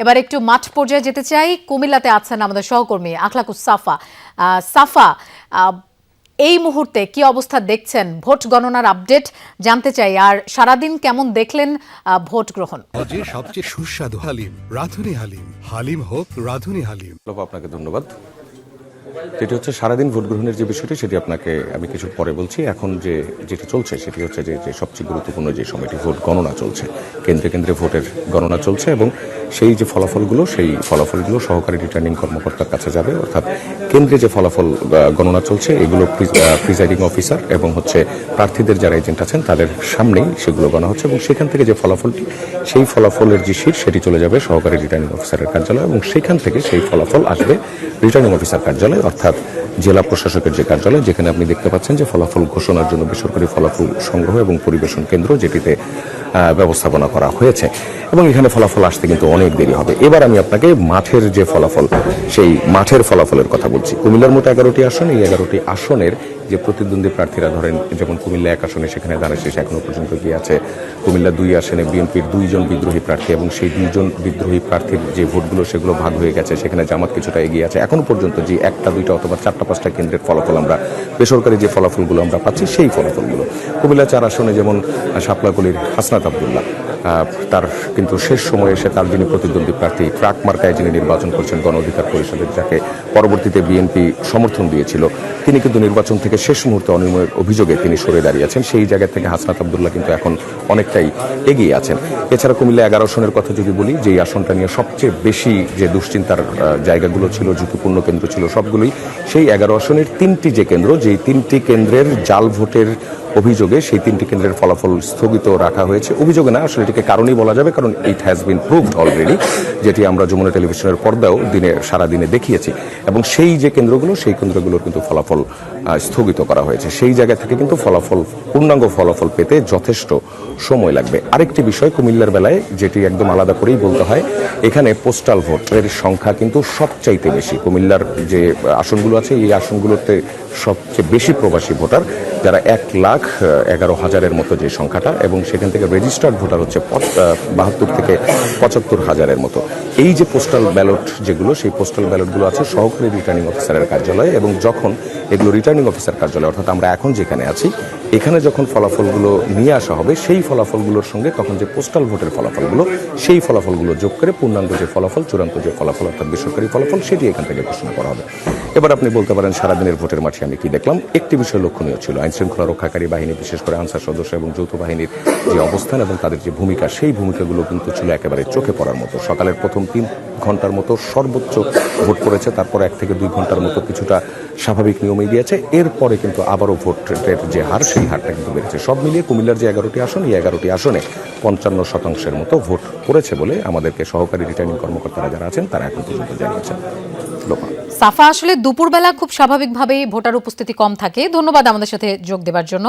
এবার একটু মাঠ পর্যায়ে যেতে চাই। কুমিল্লাতে আছেন আমাদের সহকর্মী আখলাকুস সাফা। সাফা, এই মুহূর্তে কি অবস্থা দেখছেন? ভোট গণনার আপডেট জানতে চাই। আর সারাদিন কেমন দেখলেন ভোট গ্রহণ? সবচেয়ে সুস্বাদু হালিম, রাঁধুনি হালিম। হালিম হোক রাঁধুনি হালিম। আপনাকে ধন্যবাদ। যেটি হচ্ছে সারাদিন ভোট গ্রহণের যে বিষয়টি, সেটি আপনাকে আমি কিছু পরে বলছি। এখন যেটা চলছে সেটি হচ্ছে যে সবচেয়ে গুরুত্বপূর্ণ যে সময়টি, ভোট গণনা চলছে। কেন্দ্রে কেন্দ্রে ভোটের গণনা চলছে এবং সেই যে ফলাফলগুলো, সেই ফলাফলগুলো সহকারী রিটার্নিং কর্মকর্তার কাছে যাবে। অর্থাৎ কেন্দ্রে যে ফলাফল গণনা চলছে, এগুলো প্রিজাইডিং অফিসার এবং হচ্ছে প্রার্থীদের যারা এজেন্ট আছেন তাদের সামনেই সেগুলো গণনা হচ্ছে এবং সেখান থেকে যে ফলাফলটি, সেই ফলাফলের যে শীট, সেটি চলে যাবে সহকারী রিটার্নিং অফিসারের কার্যালয় এবং সেখান থেকে সেই ফলাফল আসবে রিটার্নিং অফিসার কার্যালয়, অর্থাৎ জেলা প্রশাসকের যে কার্যালয়, যেখানে আপনি দেখতে পাচ্ছেন যে ফলাফল ঘোষণার জন্য বেসরকারি ফলাফল সংগ্রহ এবং পরিবেশন কেন্দ্র, যেটিতে ব্যবস্থাপনা করা হয়েছে এবং এখানে ফলাফল আসতে কিন্তু অনেক দেরি হবে। এবার আমি আপনাকে মাঠের যে ফলাফল, সেই মাঠের ফলাফলের কথা বলছি। কুমিল্লার মতো 11টি আসন, এই 11টি আসনের যে প্রতিদ্বন্দ্বী প্রার্থীরা, ধরেন যেমন কুমিল্লা 1 আসনে সেখানে ধানের শেষ এখনো পর্যন্ত গিয়ে আছে। কুমিল্লা 2 আসনে বিএনপির 2 জন বিদ্রোহী প্রার্থী এবং সেই 2 জন বিদ্রোহী প্রার্থীর যে ভোটগুলো, সেগুলো ভাগ হয়ে গেছে। সেখানে জামাত কিছুটা এগিয়ে আছে। এখনো পর্যন্ত যে 1টা 2টা অথবা 4টা 5টা কেন্দ্রের ফলাফল আমরা, বেসরকারি যে ফলাফলগুলো আমরা পাচ্ছি, সেই ফলাফলগুলো কুমিল্লা 4 আসনে যেমন শাপলাকলির হাসনাত আবদুল্লাহ, তার কিন্তু শেষ সময়ে এসে তার যিনি প্রতিদ্বন্দ্বী প্রার্থী, ট্রাক মার্কায় যিনি নির্বাচন করছেন গণ অধিকার পরিষদের, যাকে পরবর্তীতে বিএনপি সমর্থন দিয়েছিল, তিনি কিন্তু নির্বাচন থেকে শেষ মুহূর্তে অনিয়মের অভিযোগে তিনি সরে দাঁড়িয়েছেন। সেই জায়গা থেকে হাসনাত আবদুল্লাহ কিন্তু এখন অনেকটাই এগিয়ে আছেন। এছাড়া কুমিল্লা 11 আসনের কথা যদি বলি, যেই আসনটা নিয়ে সবচেয়ে বেশি যে দুশ্চিন্তার জায়গাগুলো ছিল, ঝুঁকিপূর্ণ কেন্দ্র ছিল সবগুলোই, সেই 11 আসনের 3টি যে কেন্দ্র, যেই 3টি কেন্দ্রের জাল ভোটের অভিযোগে সেই 3টি কেন্দ্রের ফলাফল স্থগিত রাখা হয়েছে। অভিযোগে না, আসলে এটিকে কারণেই বলা যাবে, কারণ it has been proved already, যেটি আমরা যমুনা টেলিভিশনের পর্দাও সারাদিনে দেখিয়েছি। এবং সেই যে কেন্দ্রগুলো, সেই কেন্দ্রগুলোর কিন্তু ফলাফল স্থগিত করা হয়েছে। সেই জায়গা থেকে কিন্তু পূর্ণাঙ্গ ফলাফল পেতে যথেষ্ট সময় লাগবে। আরেকটি বিষয় কুমিল্লার বেলায়, যেটি একদম আলাদা করেই বলতে হয়, এখানে পোস্টাল ভোটের সংখ্যা কিন্তু সবচাইতে বেশি। কুমিল্লার যে আসনগুলো আছে, এই আসনগুলোতে সবচেয়ে বেশি প্রবাসী ভোটার, যারা 1,11,000-এর মতো যে সংখ্যাটা, এবং সেখান থেকে রেজিস্টার্ড ভোটার হচ্ছে 72 থেকে 75,000-এর মতো। এই যে পোস্টাল ব্যালট যেগুলো, সেই পোস্টাল ব্যালটগুলো আছে সহকারী রিটার্নিং অফিসারের কার্যালয়ে, এবং যখন এগুলো রিটার্নিং অফিসার কার্যালয়, অর্থাৎ আমরা এখন যেখানে আছি, এখানে যখন ফলাফলগুলো নিয়ে আসা হবে, সেই ফলাফলগুলোর সঙ্গে তখন যে পোস্টাল ভোটের ফলাফলগুলো, সেই ফলাফলগুলো যোগ করে পূর্ণাঙ্গ যে ফলাফল, চূড়ান্ত যে ফলাফল, অর্থাৎ বেসরকারি ফলাফল, সেটি এখান থেকে ঘোষণা করা হবে। এবার আপনি বলতে পারেন সারাদিনের ভোটের মাঠে আমি কি দেখলাম। একটি বিষয় লক্ষণীয় ছিল, আইন শৃঙ্খলা রক্ষাকারী বাহিনী, বিশেষ করে আনসার সদস্য এবং যৌথ বাহিনীর যে অবস্থান এবং তাদের যে ভূমিকা, সেই ভূমিকাগুলো কিন্তু ছিল একেবারে চোখে পড়ার মতো। সকালের প্রথম 3 ঘন্টার মতো সর্বোচ্চ ভোট পড়েছে, তারপর 1 থেকে 2 ঘন্টার মতো কিছুটা স্বাভাবিক নিয়মে গিয়েছে। এরপরে কিন্তু আবারও ভোটের যে হার, সেই হারটা কিন্তু বেড়েছে। সব মিলিয়ে কুমিল্লার যে 11টি আসন, এই 11টি আসনে 55% মতো ভোট পড়েছে বলে আমাদেরকে সহকারী রিটার্নিং কর্মকর্তারা যারা আছেন, তারা এখন পর্যন্ত জানিয়েছেন। সাফা, আসলে দুপুরবেলা খুব স্বাভাবিকভাবেই ভোটার উপস্থিতি কম থাকে। ধন্যবাদ আমাদের সাথে যোগ দেওয়ার জন্য।